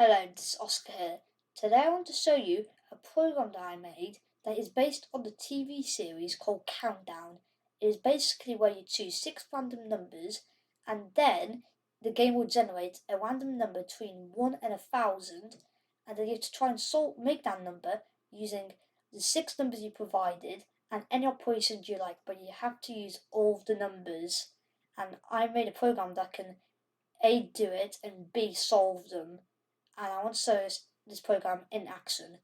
Hello, this is Oscar here. Today I want to show you a program that I made that is based on the TV series called Countdown. It is basically where you choose 6 random numbers and then the game will generate a random number between 1 and 1,000, and then you have to try and make that number using the 6 numbers you provided and any operations you like, but you have to use all of the numbers. And I made a program that can A, do it, and B, solve them. And I want to show this program in action.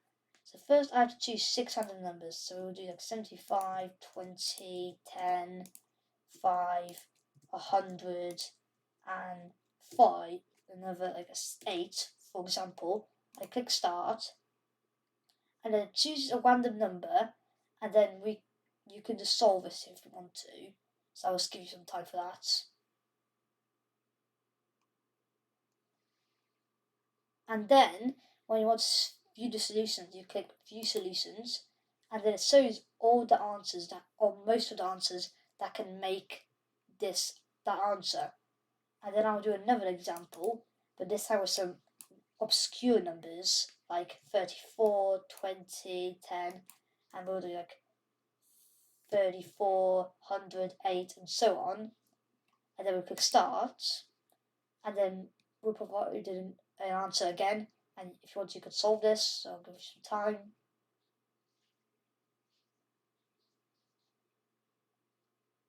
So first I have to choose 6 random numbers. So we'll do like 75, 20, 10, 5, 100, and 5, another like 8, for example. I click start, and then choose a random number, and then you can just solve it if you want to. So I'll just give you some time for that. And then when you want to view the solutions, you click view solutions, and then it shows all the answers or most of the answers that can make that answer. And then I'll do another example, but this time with some obscure numbers like 34, 20, 10, and we'll do like 34, 100, 8, and so on. And then we'll click start, and then we'll provide an answer again. And if you want, you could solve this, so I'll give you some time.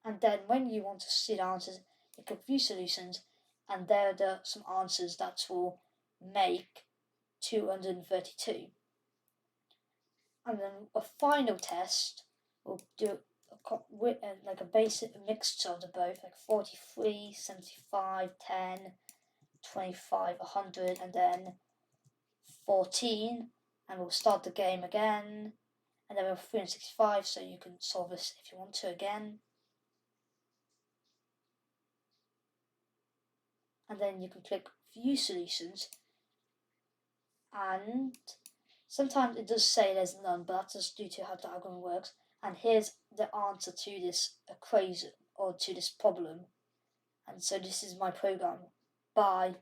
And then when you want to see the answers, you click view solutions, and there are some answers that will make 232. And then a final test will do like a basic mixture of the both, like 43, 75, 10, 25, 100, and then 14, and we'll start the game again, and then we have 365, so you can solve this if you want to again. And then you can click view solutions, and sometimes it does say there's none, but that's just due to how the algorithm works. And here's the answer to this equation or to this problem. And so this is my program. Bye.